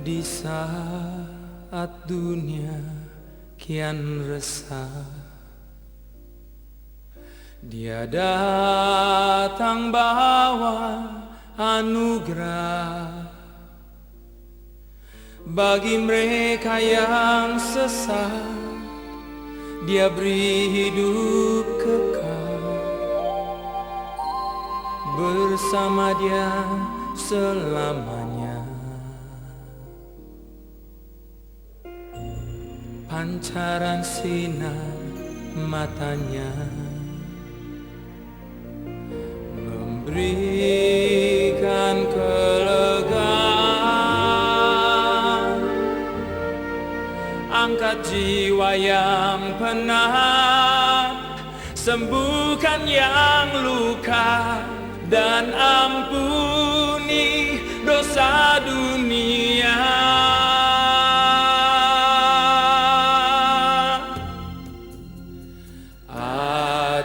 Di saat dunia kian resah, Dia datang bawa anugerah bagi mereka yang sesat. Dia beri hidup kekal, bersama Dia selamanya. Pancaran sinar matanya memberikan kelegaan, angkat jiwa yang penat, sembuhkan yang luka, dan ampuni dosa dunia.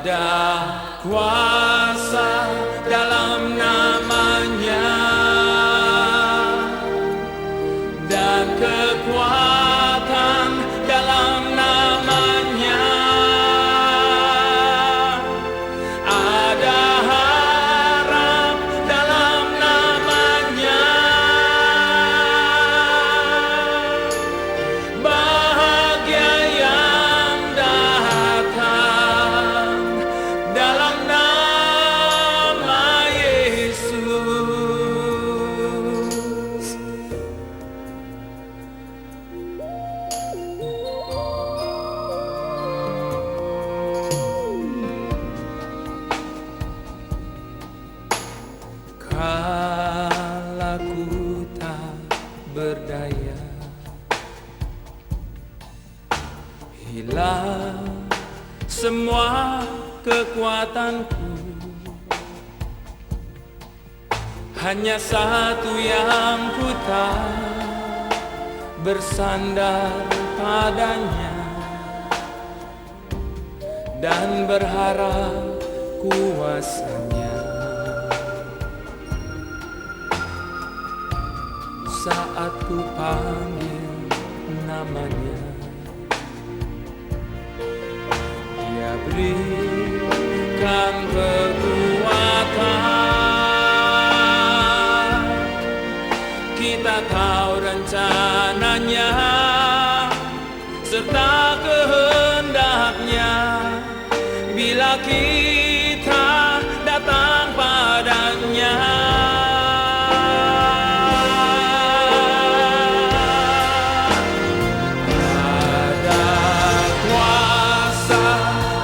Ada kuasa dalam namanya, dan kekuatan dalam namanya. Ada harap dalam namanya, bahagia yang datang dalam nama Yesus. Kalaku tak berdaya, hilang semua kekuatanku, hanya satu yang ku tahu, bersandar padanya dan berharap kuasanya. Saat ku panggil namanya, Dia berikan kekuatan. Kita tahu rencananya serta kehendaknya, bila kita datang padanya. Ada kuasa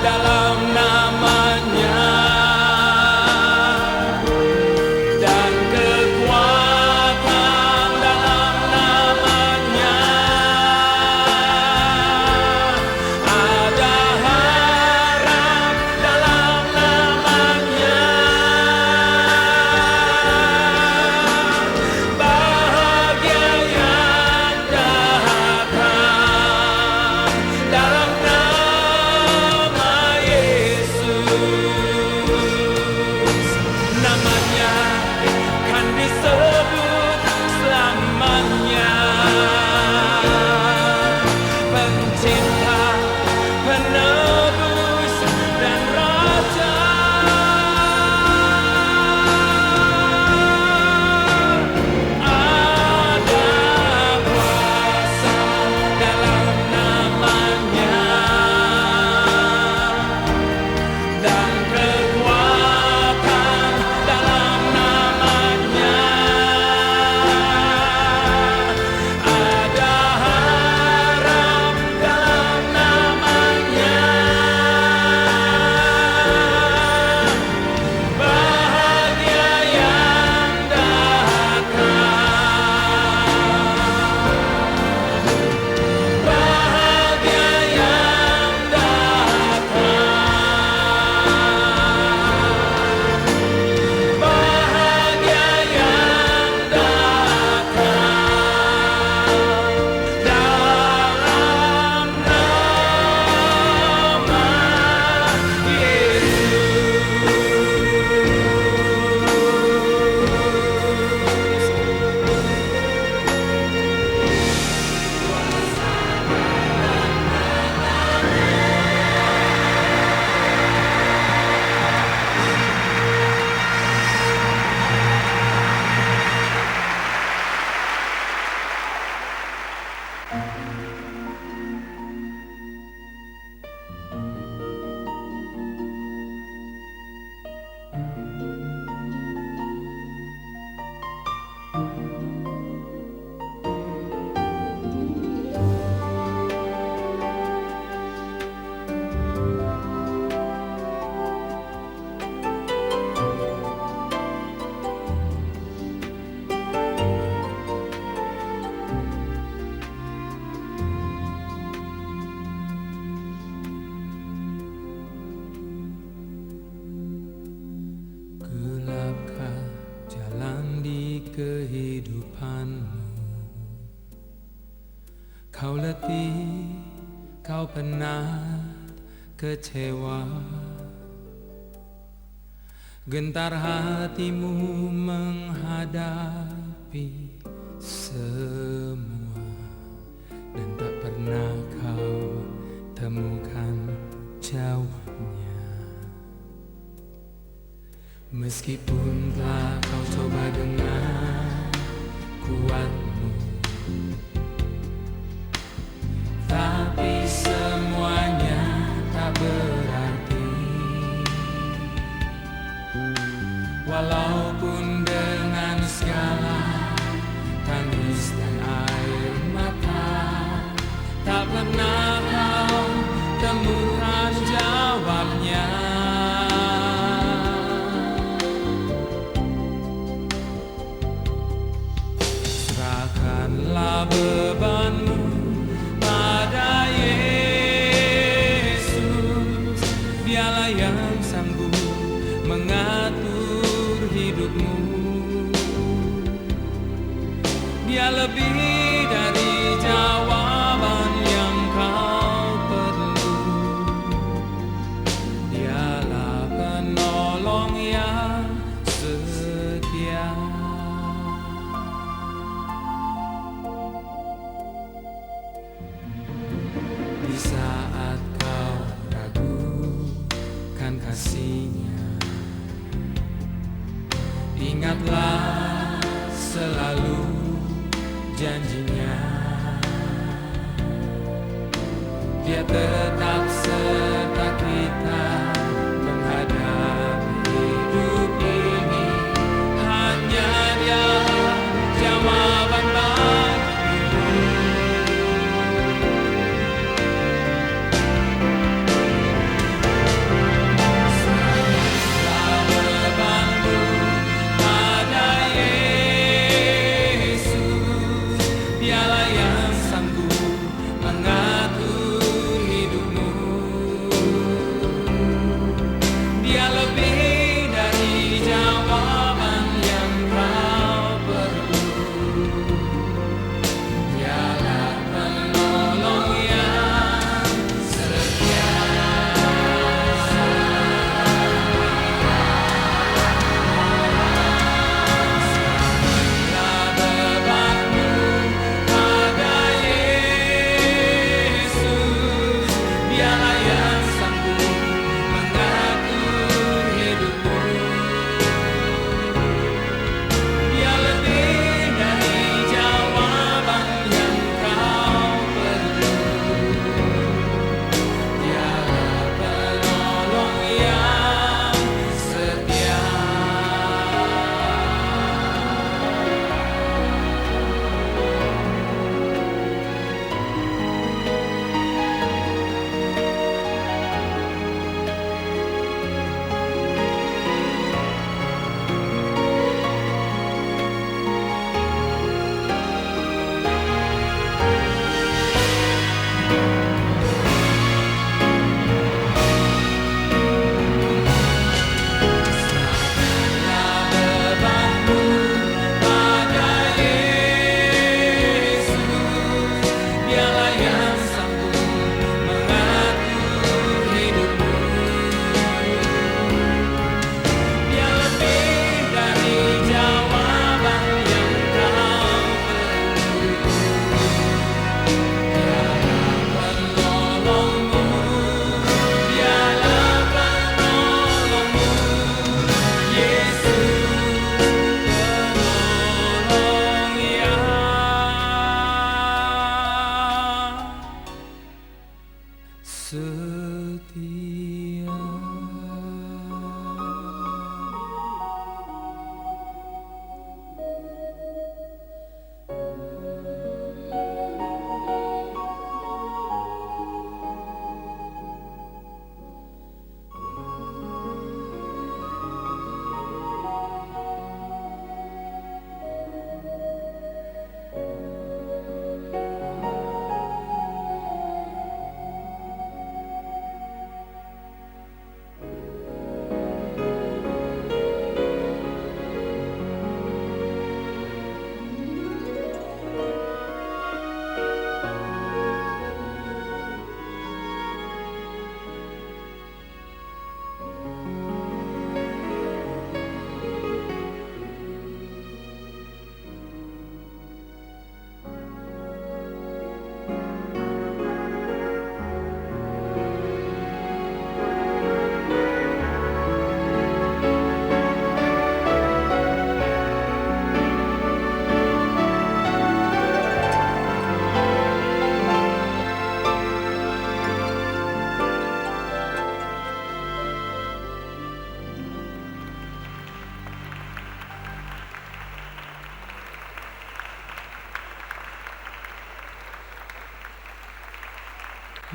dalam namanya, Kau letih, kau pernah kecewa, gentar hatimu menghadapi semua, dan tak pernah kau temukan jawabnya. Meskipun telah kau coba dengan kuatmu, tapi semuanya tak berarti. Walaupun dengan segala tangis dan air mata, tak pernah kau temukan jawabnya. Serahkanlah bebanmu pada Yesus, Dialah yang sanggup mengatur hidupmu. Dia lebih dari jawaban yang kau perlu. Dialah penolong yang setia. Di saat kau ragukan kasih-Nya, ingatlah selalu janji-Nya. Dia tetap serta kita menghadapi hidup ini. Hanya Dia jawaban bagimu. Serahkanlah bebanmu pada Yesus, Dialah yang sanggup mengatur hidupmu.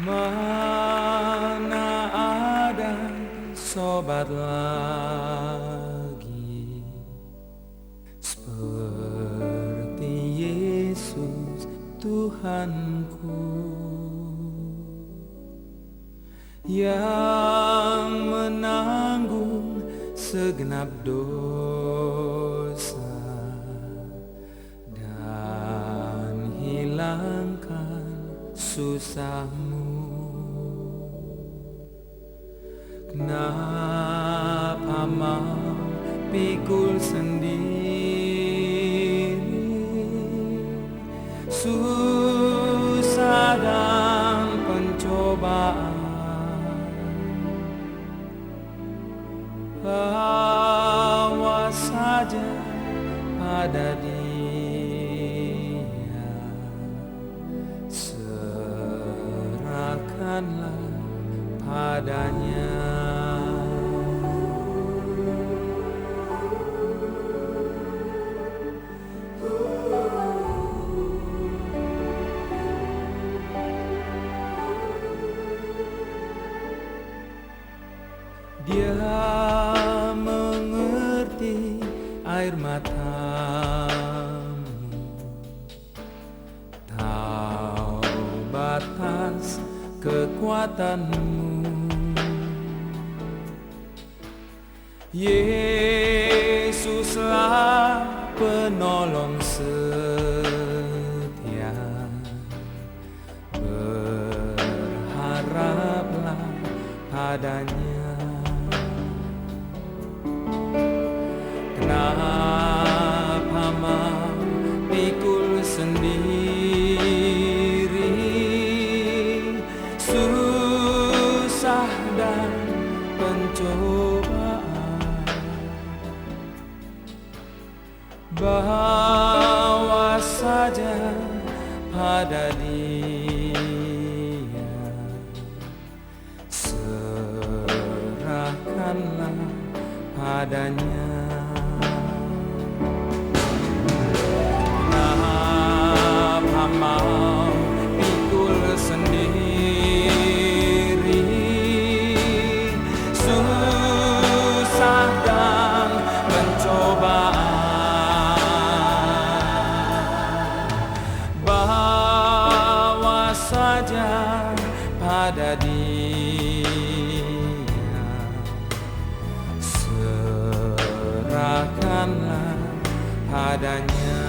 Mana ada sobat lagi seperti Yesus Tuhanku, yang menanggung segenap dosa dan hilangkan susahmu. Kenapa mau pikul sendiri susah dan pencobaan? Bawa saja pada Dia, serahkanlah padanya. Dia mengerti air matamu, tahu batas kekuatanmu. Yesuslah penolong setia, berharaplah padanya. Kenapa mau pikul sendiri susah dan pencobaan? Bawa saja pada Dia, serahkanlah padanya. Kenapa mau pikul sendiri susah dan pencobaan? Bawa saja pada Dia, serahkanlah padanya.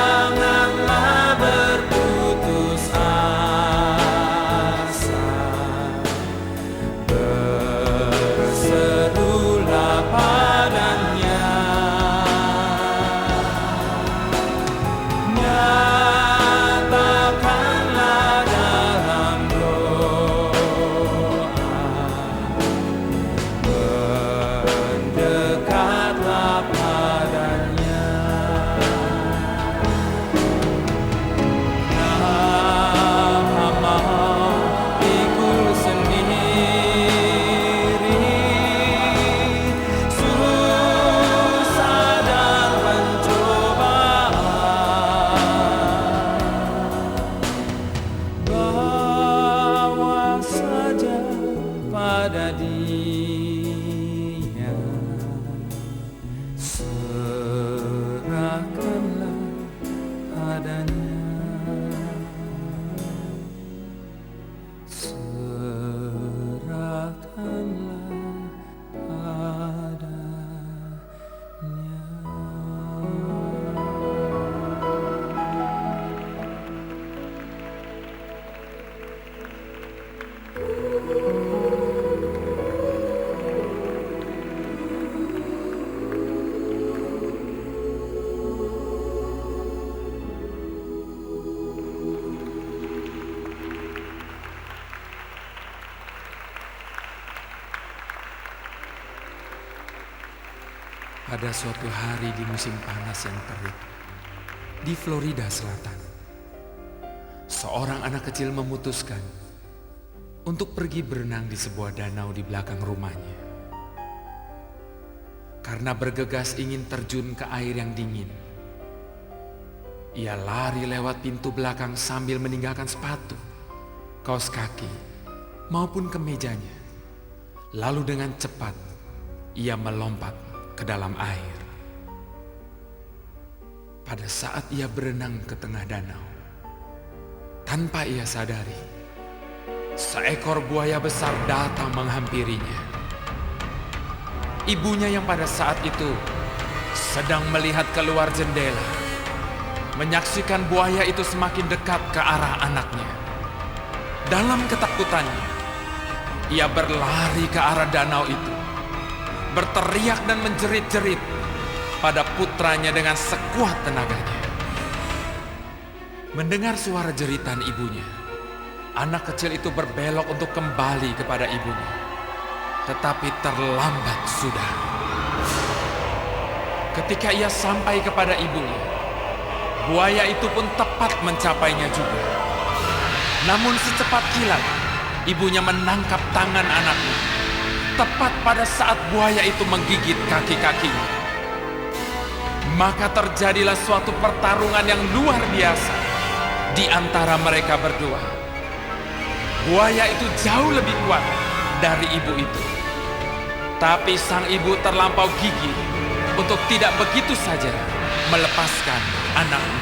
Janganlah berputus asa, berserulah padanya, nyatakanlah dalam doa, mendekatlah padanya. Kenapa mau pikul sendiri susah dan pencobaan? Bawa saja pada Dia, serahkanlah padanya, serahkanlah padanya. Pada suatu hari di musim panas yang terik di Florida Selatan, seorang anak kecil memutuskan untuk pergi berenang di sebuah danau di belakang rumahnya. Karena bergegas ingin terjun ke air yang dingin, ia lari lewat pintu belakang sambil meninggalkan sepatu, kaos kaki, maupun kemejanya. Lalu dengan cepat ia melompat ke dalam air. Pada saat ia berenang ke tengah danau, tanpa ia sadari, seekor buaya besar datang menghampirinya. Ibunya yang pada saat itu sedang melihat keluar jendela, menyaksikan buaya itu semakin dekat ke arah anaknya. Dalam ketakutannya, ia berlari ke arah danau itu, berteriak dan menjerit-jerit pada putranya dengan sekuat tenaganya. Mendengar suara jeritan ibunya, anak kecil itu berbelok untuk kembali kepada ibunya. Tetapi terlambat sudah. Ketika ia sampai kepada ibunya, buaya itu pun tepat mencapainya juga. Namun secepat kilat, ibunya menangkap tangan anaknya, tepat pada saat buaya itu menggigit kaki-kakinya. Maka terjadilah suatu pertarungan yang luar biasa di antara mereka berdua. Buaya itu jauh lebih kuat dari ibu itu. Tapi sang ibu terlampau gigih untuk tidak begitu saja melepaskan anaknya.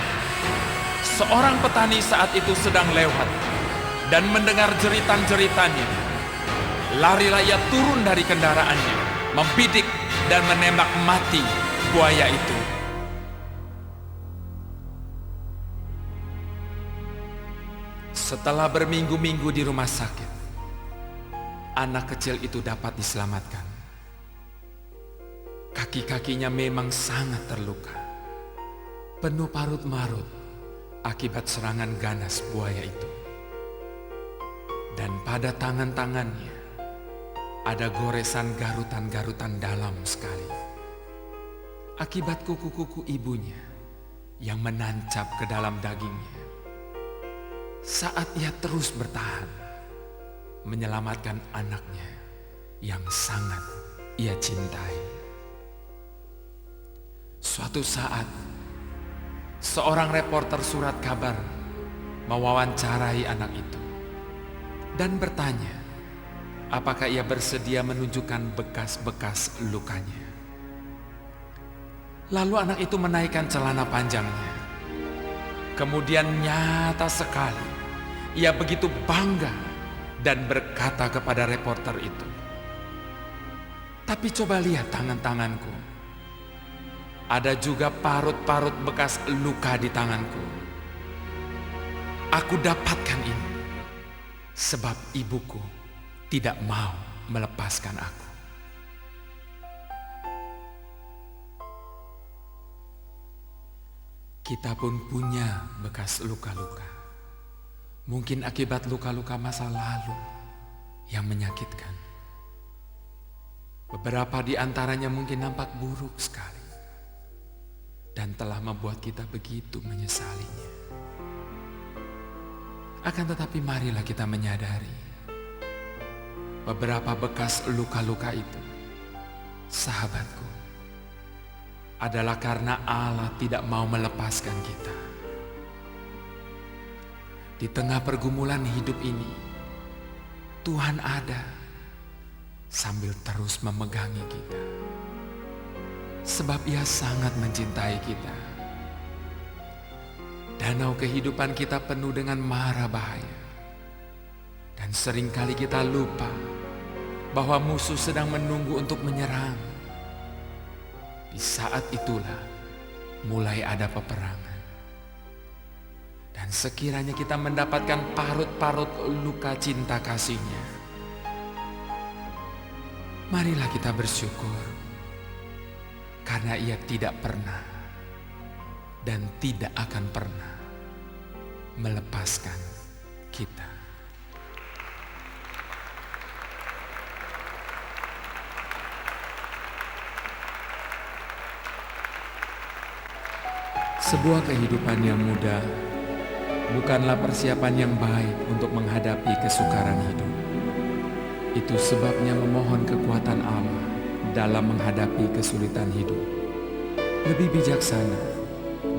Seorang petani saat itu sedang lewat dan mendengar jeritan-jeritannya. Larilah ia turun dari kendaraannya, membidik dan menembak mati buaya itu. Setelah berminggu-minggu di rumah sakit, anak kecil itu dapat diselamatkan. Kaki-kakinya memang sangat terluka, penuh parut-marut akibat serangan ganas buaya itu. Dan pada tangan-tangannya ada goresan garutan-garutan dalam sekali, akibat kuku-kuku ibunya yang menancap ke dalam dagingnya. Saat ia terus bertahan menyelamatkan anaknya yang sangat ia cintai. Suatu saat, seorang reporter surat kabar mewawancarai anak itu dan bertanya apakah ia bersedia menunjukkan bekas-bekas lukanya. Lalu anak itu menaikkan celana panjangnya. Kemudian nyata sekali, ia begitu bangga dan berkata kepada reporter itu, "Tapi coba lihat tangan-tanganku. Ada juga parut-parut bekas luka di tanganku. Aku dapatkan ini sebab ibuku tidak mau melepaskan aku." Kita pun punya bekas luka-luka. Mungkin akibat luka-luka masa lalu yang menyakitkan. Beberapa di antaranya mungkin nampak buruk sekali dan telah membuat kita begitu menyesalinya. Akan tetapi marilah kita menyadari beberapa bekas luka-luka itu, sahabatku, adalah karena Allah tidak mau melepaskan kita. Di tengah pergumulan hidup ini, Tuhan ada sambil terus memegangi kita. Sebab Ia sangat mencintai kita. Danau kehidupan kita penuh dengan mara bahaya. Dan seringkali kita lupa bahwa musuh sedang menunggu untuk menyerang. Di saat itulah mulai ada peperangan. Dan sekiranya kita mendapatkan parut-parut luka cinta kasih-Nya, marilah kita bersyukur. Karena Ia tidak pernah dan tidak akan pernah melepaskan kita. Sebuah kehidupan yang mudah bukanlah persiapan yang baik untuk menghadapi kesukaran hidup. Itu sebabnya memohon kekuatan Allah dalam menghadapi kesulitan hidup lebih bijaksana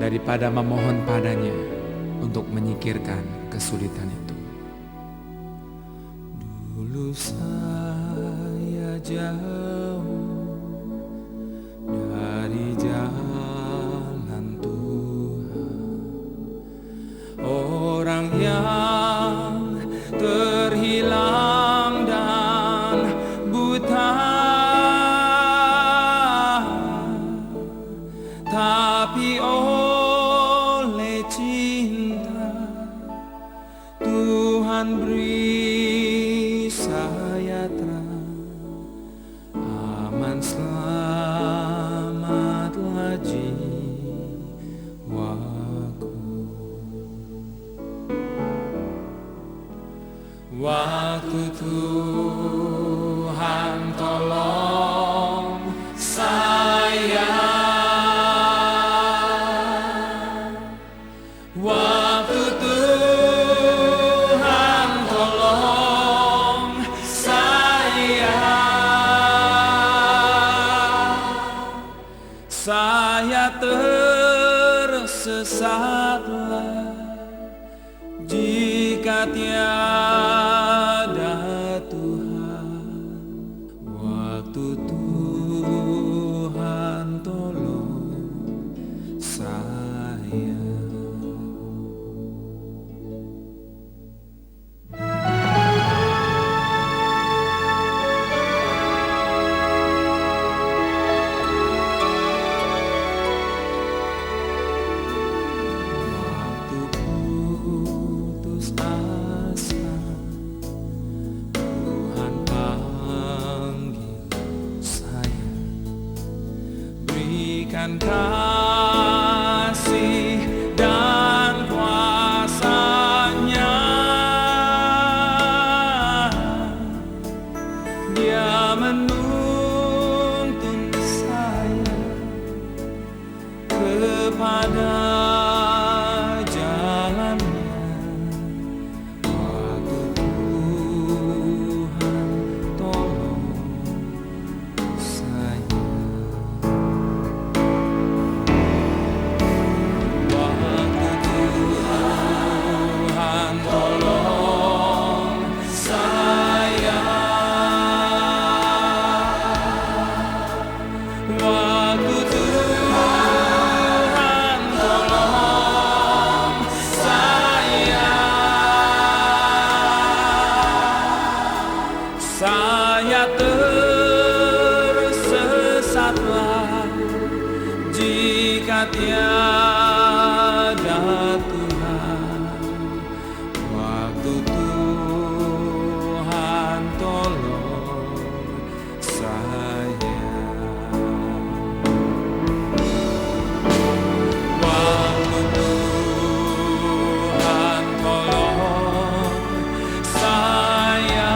daripada memohon padanya untuk menyingkirkan kesulitan itu. Dulu saya jauh dari jalan Tuhan, orang yang terhilang dan buta, tapi oleh cinta Tuhan beri saya terang, aman selamatlah jiwaku. Waktu Tuhan tolong saya, waktu Tuhan tolong saya tersesatlah jika tiada Tuhan. Waktu Tuhan tolong saya. Berikan kasih dan kuasa-Nya, Dia menuntun saya kepada jalan-Nya. Waktu Tuhan tolong saya. Saya tersesatlah jika tiada Tuhan. Waktu Tuhan tolong saya. Waktu Tuhan tolong saya.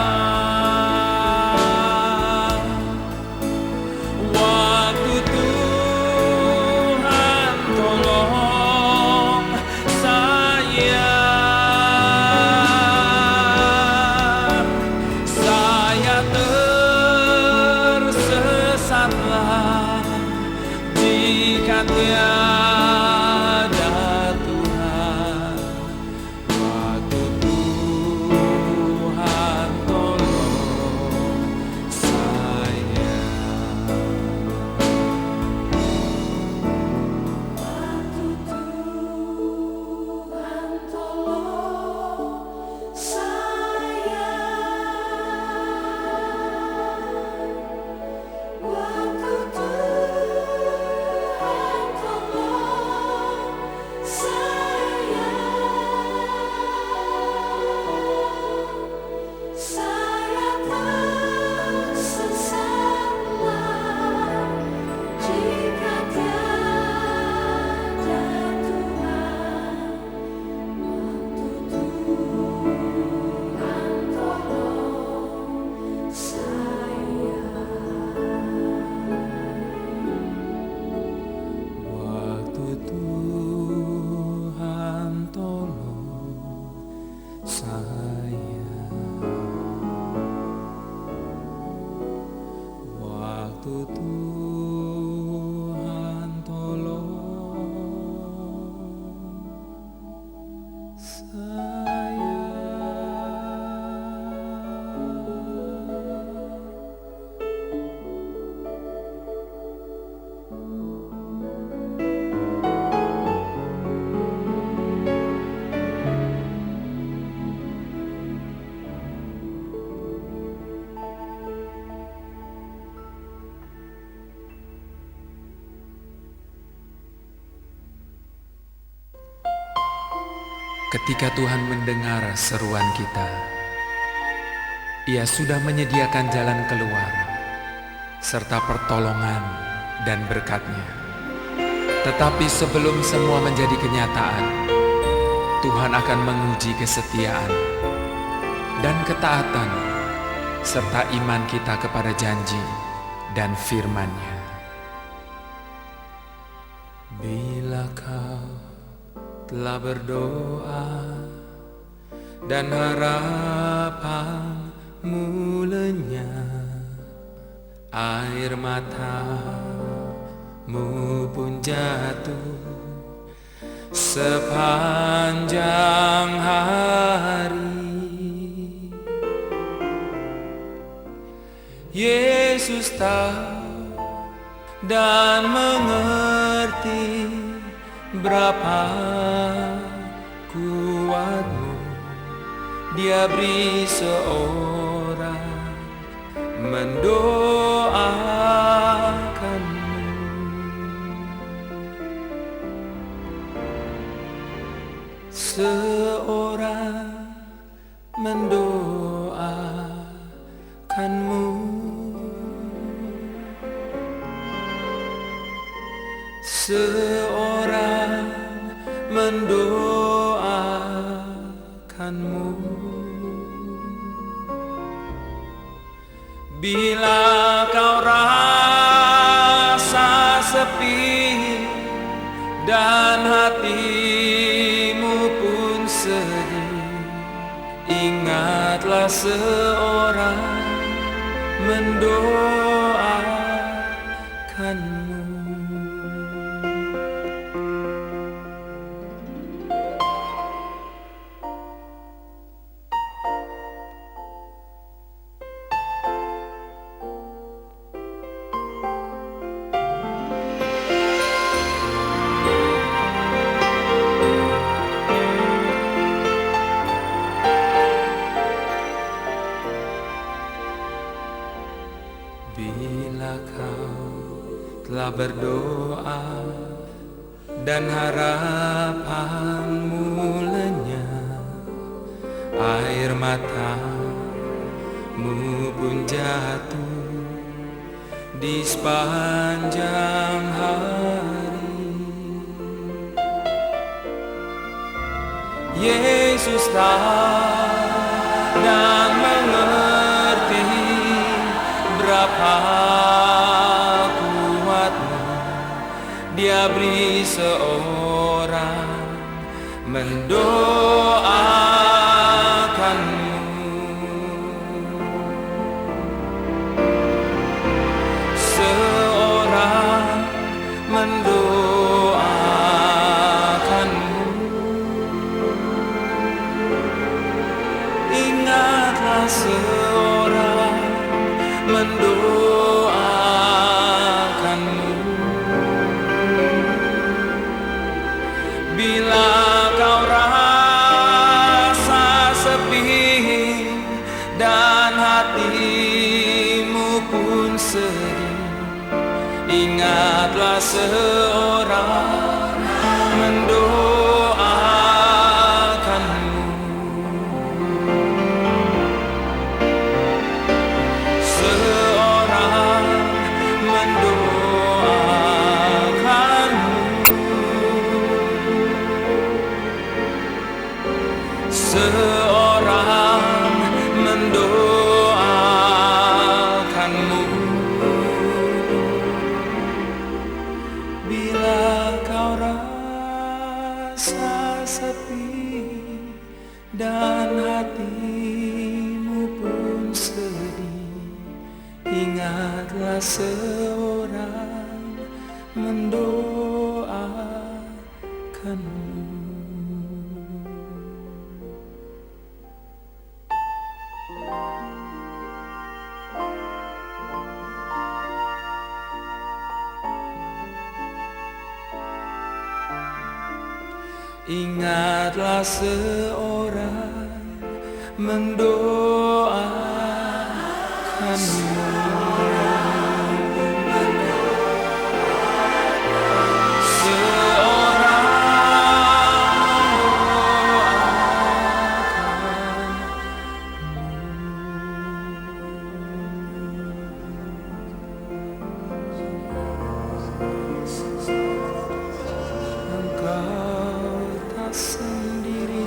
Jika tiada Tuhan, waktu Tuhan tolong saya. Waktu Tuhan tolong saya. Waktu Tuhan tolong Tuhan, tolong saya. Ketika Tuhan mendengar seruan kita, Ia sudah menyediakan jalan keluar, serta pertolongan dan berkat-Nya. Tetapi sebelum semua menjadi kenyataan, Tuhan akan menguji kesetiaan dan ketaatan, serta iman kita kepada janji dan firman-Nya. Bila kau telah berdoa dan harapanmu lenyap, air matamu pun jatuh sepanjang hari. Yesus tahu dan mengerti berapa kuatmu. Dia beri seorang mendoakanmu. Seorang mendoakanmu. Seorang mendoakanmu. Bila kau rasa sepi dan hatimu pun sedih, ingatlah seorang mendoakanmu. Bila kau telah berdoa dan harapanmu lenyap, air matamu pun jatuh di sepanjang hari. Yesus tahu dan mengerti berapa kuatmu. Dia beri seorang mendoakanmu. Seorang mendoakanmu. Ingatlah seorang mendoakanmu. Bila kau rasa sepi dan hatimu pun sedih, ingatlah seorang mendoakanmu. Seorang mendoakanmu. Bila kau Ingatlah seorang mendoakanmu. Ingatlah seorang mendoakanmu. Engkau tak sendiri.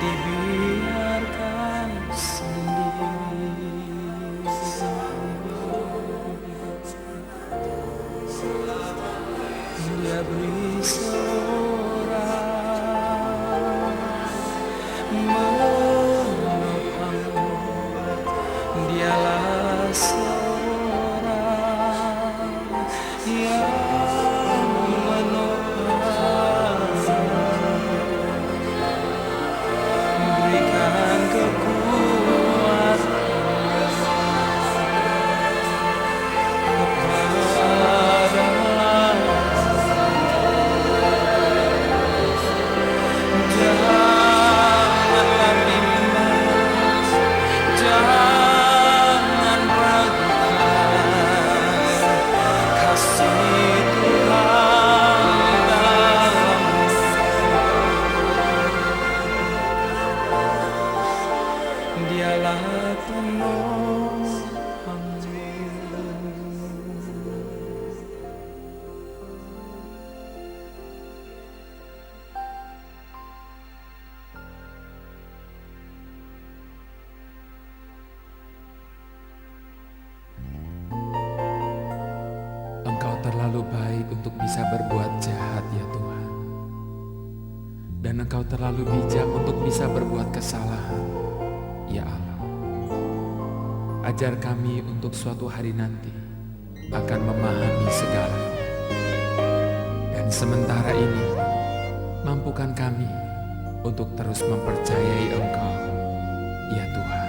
Dibiarkan sendiri. Dia beri seorang menopangmu. Dialah seorang yang menopangmu. Berikan kekuatan kepada janganlah bimbang, jangan ragukan kasih Tuhan dalammu. Dialah penopangmu. Engkau terlalu baik untuk bisa berbuat jahat ya Tuhan. Dan Engkau terlalu bijak untuk bisa berbuat kesalahan, ya Allah. Ajar kami untuk suatu hari nanti akan memahami segalanya. Dan sementara ini, mampukan kami untuk terus mempercayai Engkau, ya Tuhan.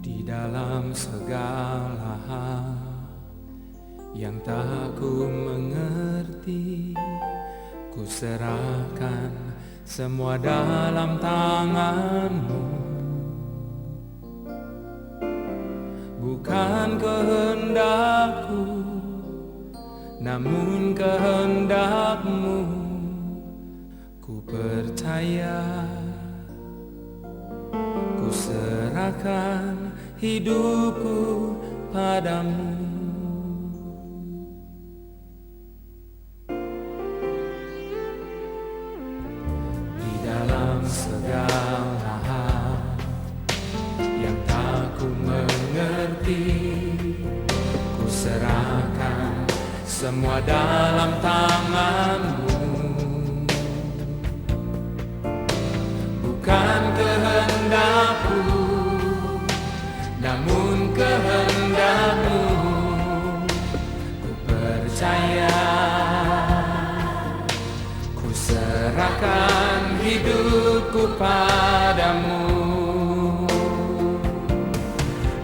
Di dalam segala hal yang tak ku mengerti, ku serahkan semua dalam tangan-Mu. Bukan kehendak-Ku, namun kehendak-Mu. Ku percaya, ku serahkan hidupku padamu. Di dalam segala hal yang tak ku mengerti, ku serahkan semua dalam tangan-Mu. Bukan kehendak-Ku, namun kehendak-Mu. Ku percaya, ku serahkan hidupku padamu.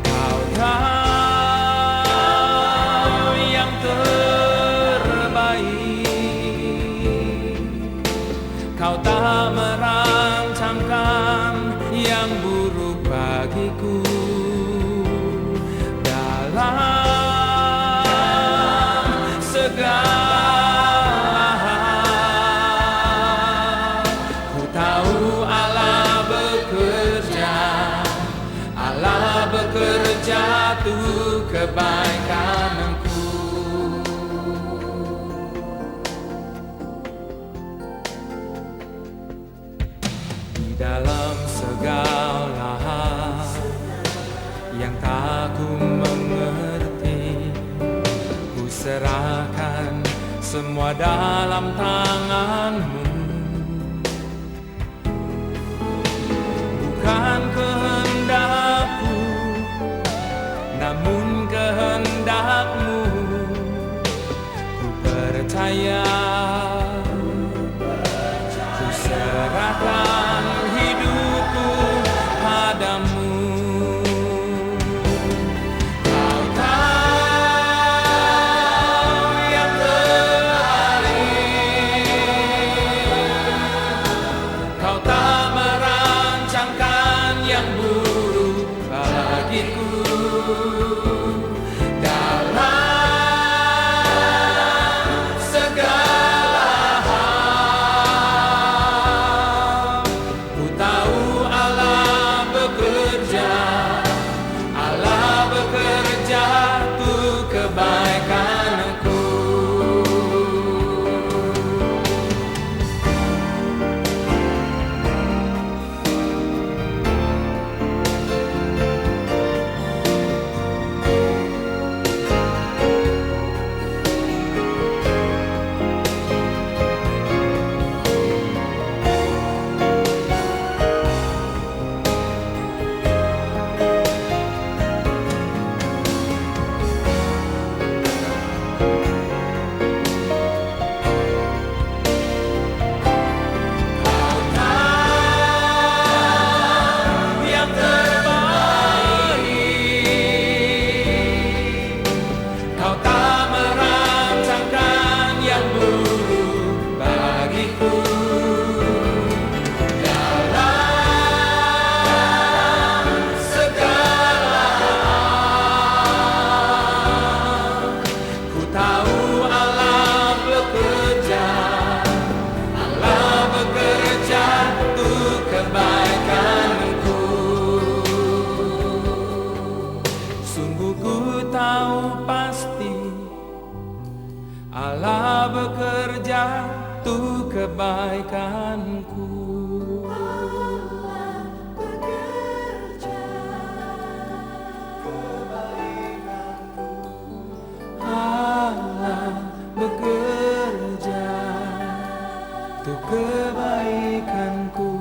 Kau tahu yang terbaik. Kau tak merancangkan yang buruk bagiku. Dalam segala hal, ku tahu Allah bekerja semua dalam tangan-Mu. Bukan kehendak-Ku, namun kehendak-Mu. Ku percaya, ku serahkan hidupku padamu. Kau tahu yang terbaik, Kau tak merancangkan yang buruk bagiku. Dalam segala hal, ku tahu Allah bekerja untuk kebaikanku. Kau tak merancangkan yang buruk bagiku. Dalam segala hal, ku tahu Allah bekerja untuk kebaikanku. Sungguh ku tahu pasti Allah bekerja untuk kebaikanku. Allah bekerja untuk kebaikanku.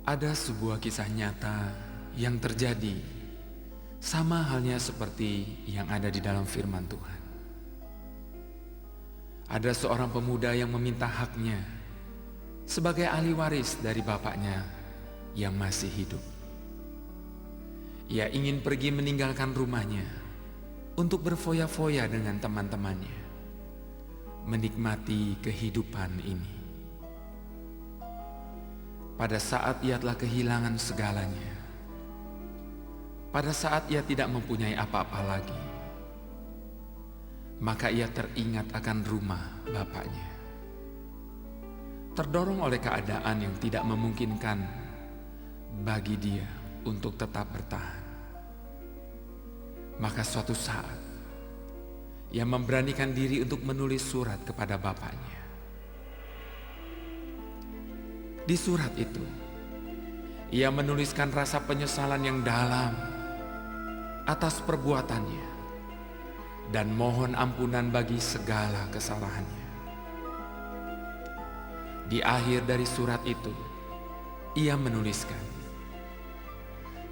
Ada sebuah kisah nyata yang terjadi, sama halnya seperti yang ada di dalam firman Tuhan. Ada seorang pemuda yang meminta haknya sebagai ahli waris dari bapaknya yang masih hidup. Ia ingin pergi meninggalkan rumahnya untuk berfoya-foya dengan teman-temannya, menikmati kehidupan ini. Pada saat ia telah kehilangan segalanya, pada saat ia tidak mempunyai apa-apa lagi, maka ia teringat akan rumah bapaknya. Terdorong oleh keadaan yang tidak memungkinkan bagi dia untuk tetap bertahan, maka suatu saat ia memberanikan diri untuk menulis surat kepada bapaknya. Di surat itu, ia menuliskan rasa penyesalan yang dalam atas perbuatannya dan mohon ampunan bagi segala kesalahannya. Di akhir dari surat itu, ia menuliskan,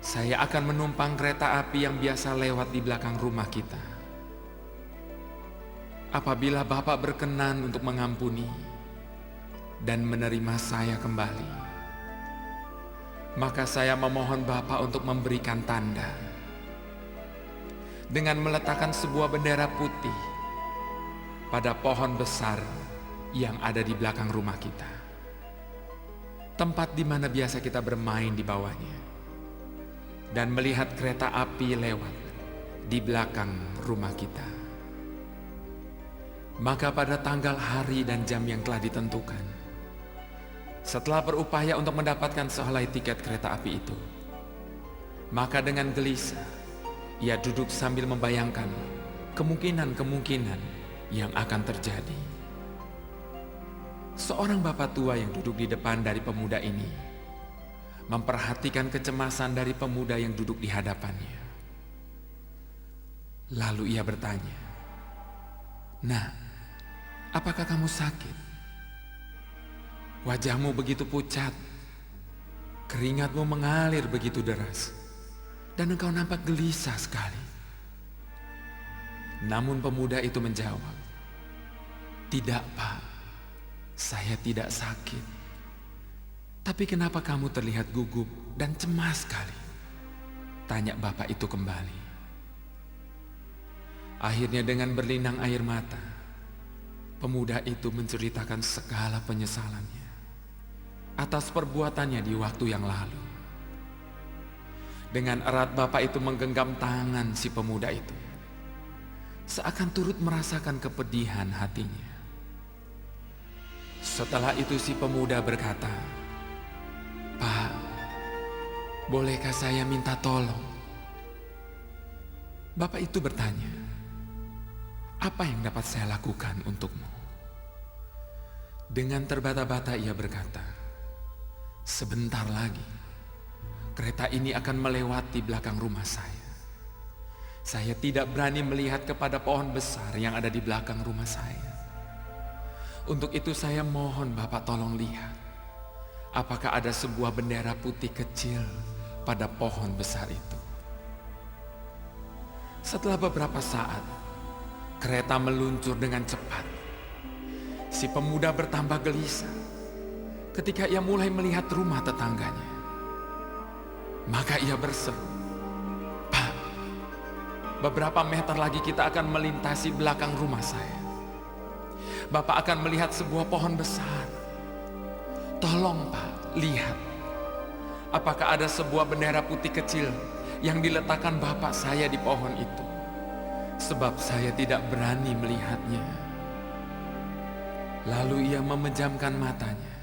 "Saya akan menumpang kereta api yang biasa lewat di belakang rumah kita. Apabila Bapak berkenan untuk mengampuni dan menerima saya kembali, maka saya memohon Bapak untuk memberikan tanda dengan meletakkan sebuah bendera putih pada pohon besar yang ada di belakang rumah kita, tempat di mana biasa kita bermain di bawahnya, dan melihat kereta api lewat di belakang rumah kita. Maka pada tanggal, hari, dan jam yang telah ditentukan, Setelah berupaya untuk mendapatkan sehelai tiket kereta api itu, maka dengan gelisah ia duduk sambil membayangkan kemungkinan-kemungkinan yang akan terjadi. Seorang bapak tua yang duduk di depan dari pemuda ini memperhatikan kecemasan dari pemuda yang duduk di hadapannya. Lalu ia bertanya, "Nah, apakah kamu sakit? Wajahmu begitu pucat, keringatmu mengalir begitu deras, dan engkau nampak gelisah sekali." Namun pemuda itu menjawab, "Tidak, Pak, saya tidak sakit. Tapi kenapa kamu terlihat gugup dan cemas sekali?" tanya bapak itu kembali. Akhirnya dengan berlinang air mata, pemuda itu menceritakan segala penyesalannya atas perbuatannya di waktu yang lalu. Dengan erat bapak itu menggenggam tangan si pemuda itu, seakan turut merasakan kepedihan hatinya. Setelah itu si pemuda berkata, "Pak, bolehkah saya minta tolong?" Bapak itu bertanya, "Apa yang dapat saya lakukan untukmu?" Dengan terbata-bata ia berkata, "Sebentar lagi kereta ini akan melewati belakang rumah saya. Saya tidak berani melihat kepada pohon besar yang ada di belakang rumah saya. Untuk itu saya mohon Bapak tolong lihat, apakah ada sebuah bendera putih kecil pada pohon besar itu." Setelah beberapa saat, kereta meluncur dengan cepat. Si pemuda bertambah gelisah ketika ia mulai melihat rumah tetangganya. Maka ia berseru, "Pak, beberapa meter lagi kita akan melintasi belakang rumah saya. Bapak akan melihat sebuah pohon besar. Tolong Pak, lihat. Apakah ada sebuah bendera putih kecil yang diletakkan bapak saya di pohon itu? Sebab saya tidak berani melihatnya." Lalu ia memejamkan matanya,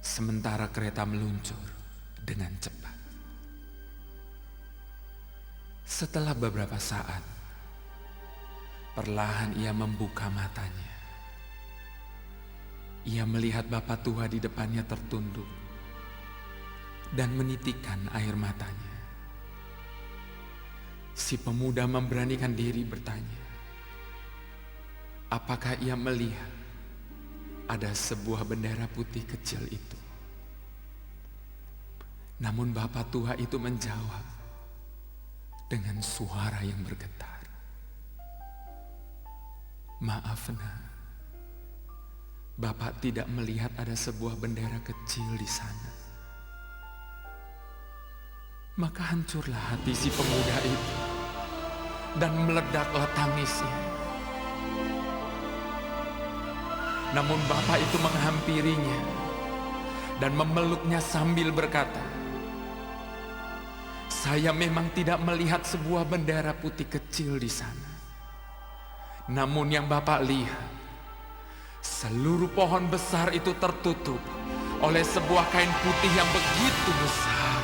sementara kereta meluncur dengan cepat. Setelah beberapa saat, perlahan ia membuka matanya. Ia melihat bapak tua di depannya tertunduk dan menitikkan air matanya. Si pemuda memberanikan diri bertanya, apakah ia melihat ada sebuah bendera putih kecil itu? Namun bapak tua itu menjawab dengan suara yang bergetar, "Maaf Nak, Bapak tidak melihat ada sebuah bendera kecil di sana." Maka hancurlah hati si pemuda itu dan meledaklah tangisnya. Namun bapak itu menghampirinya dan memeluknya sambil berkata, "Saya memang tidak melihat sebuah bendera putih kecil di sana. Namun yang bapak lihat, seluruh pohon besar itu tertutup oleh sebuah kain putih yang begitu besar."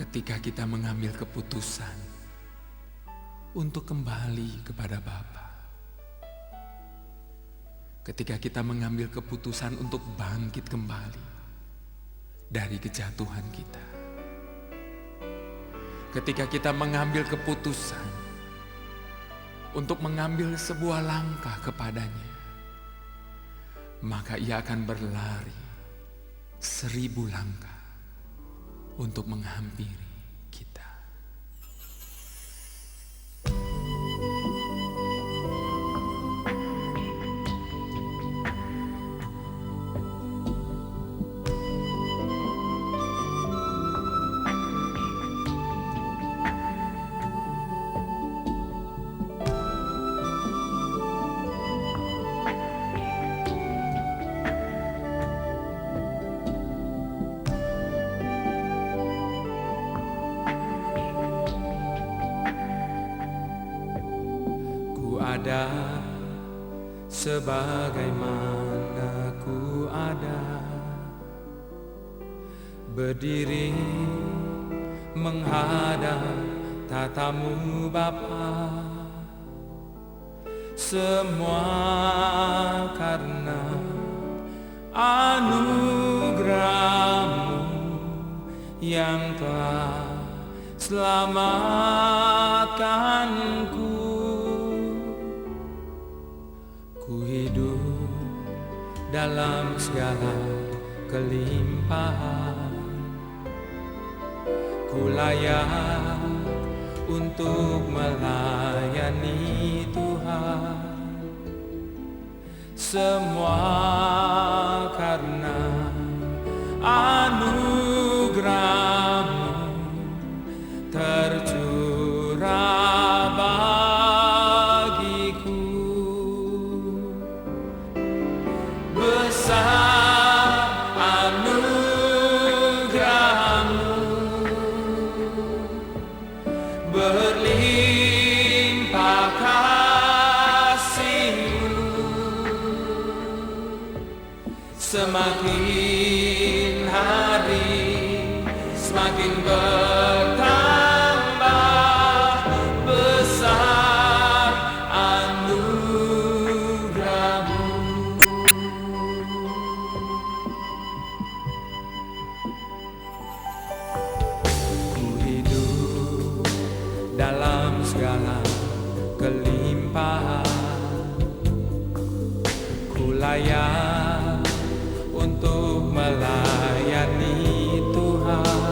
Ketika kita mengambil keputusan untuk kembali kepada Bapa, ketika kita mengambil keputusan untuk bangkit kembali dari kejatuhan kita, ketika kita mengambil keputusan untuk mengambil sebuah langkah kepadanya, maka Ia akan berlari 1000 langkah untuk menghampiri kita. ada sebagaimana ku ada, berdiri menghadap tatamu Bapa. Semua karena anugerah-Mu yang telah selamatkanku. Ku hidup dalam segala kelimpahan, ku layak untuk melayani Tuhan. Semua karena anugerah-Mu tercurah bagiku. Besar anugerah-Mu, berlimpah kasih-Mu, semakin hari semakin bertambah besar anugerah-Mu. Ku hidup dalam segala kelimpahan, ku layak untuk melayani Tuhan.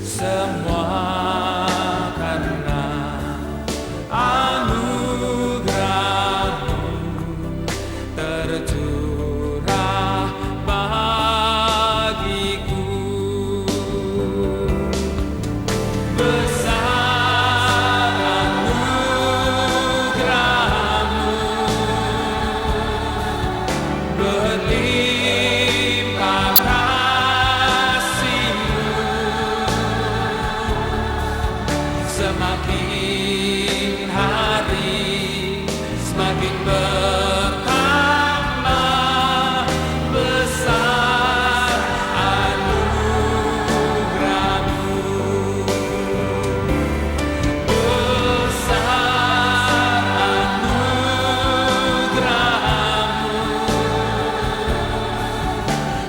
Semua karena anugerah-Mu tercurah bagiku. Besar anugerah-Mu, berlimpah kasih-Mu, semakin hari semakin bertambah besar anugerah-Mu. Besar anugerah-Mu,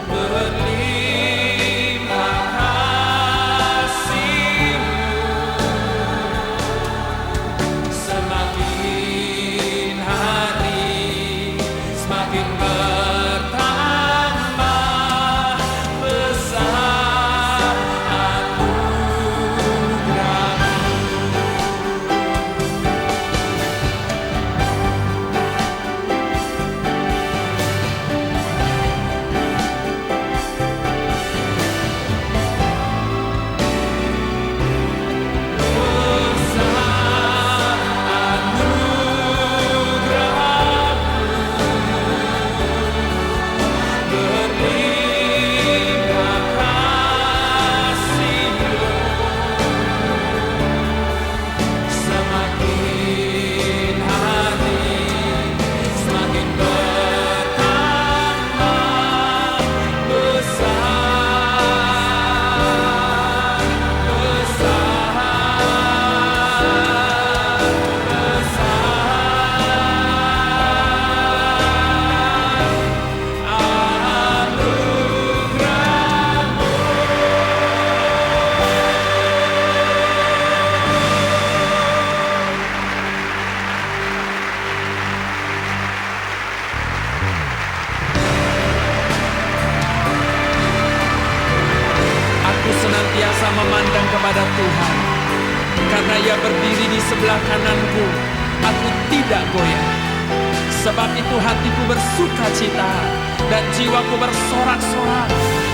berlimpah kasih-Mu, semakin hari semakin bertambah besar anugerah-Mu. Semakin hari semakin bertambah besar, aku senantiasa memandang kepada Tuhan, karena Ia berdiri di sebelah kananku, aku tidak goyah. Sebab itu hatiku bersuka cita dan jiwaku bersorak-sorak,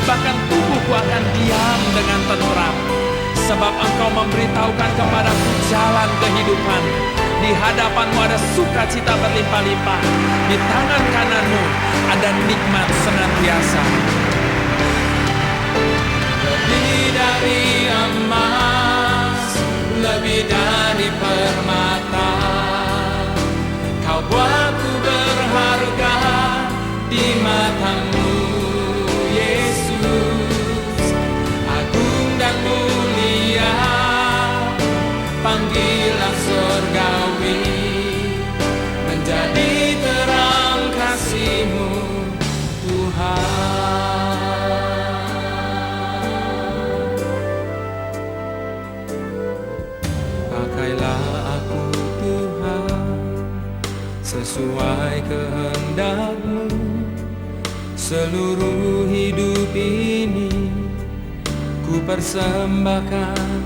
bahkan tubuhku akan diam dengan tentram. Sebab Engkau memberitahukan kepadaku jalan kehidupan. Di hadapan-Mu ada sukacita berlimpah-limpah, di tangan kanan-Mu ada nikmat senantiasa. Lebih dari emas, lebih dari permata, Aku berharga di matamu, Yesus. Agung dan mulia panggilan surgawi, menjadi terang kasih-Mu, Tuhan. Pakailah aku, Tuhan, sesuai kehendak-Mu. Seluruh hidup ini ku persembahkan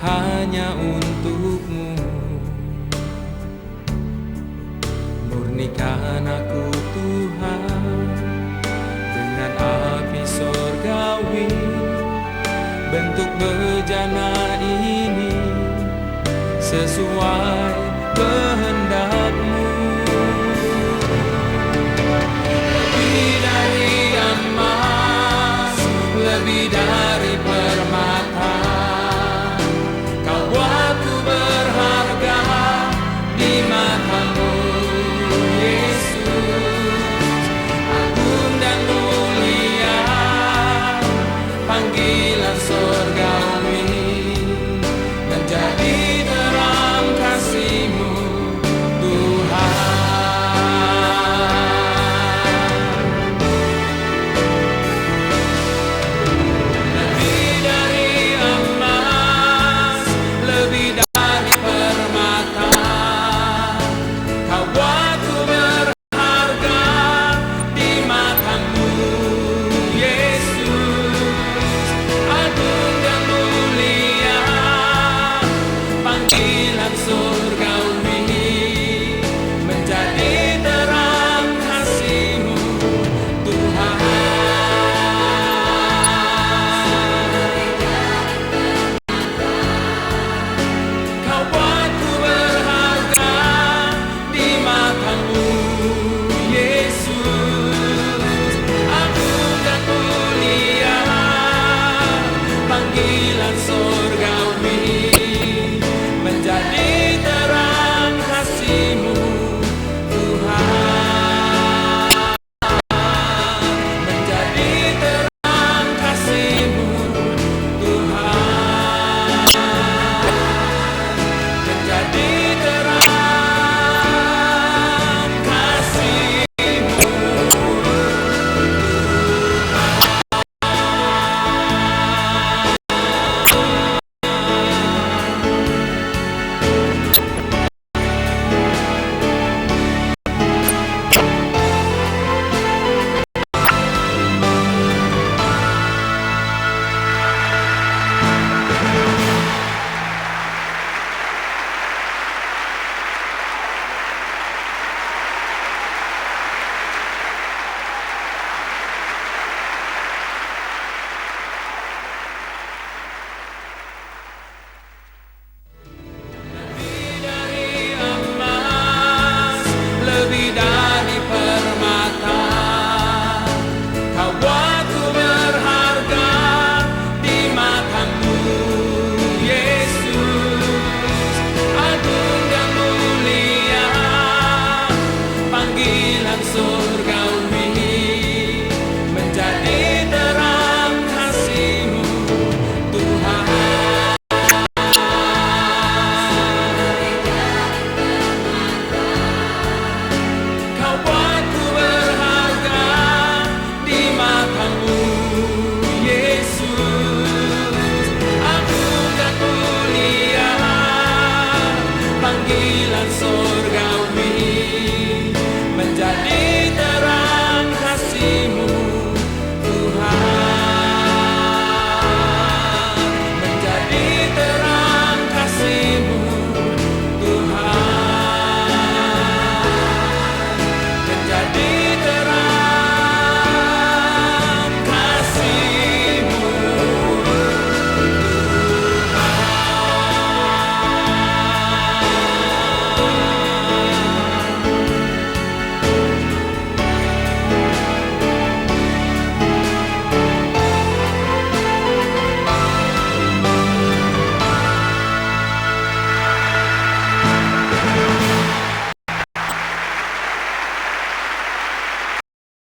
hanya untuk-Mu. Murnikan aku, Tuhan, dengan api sorgawi. Bentuk bejana ini sesuai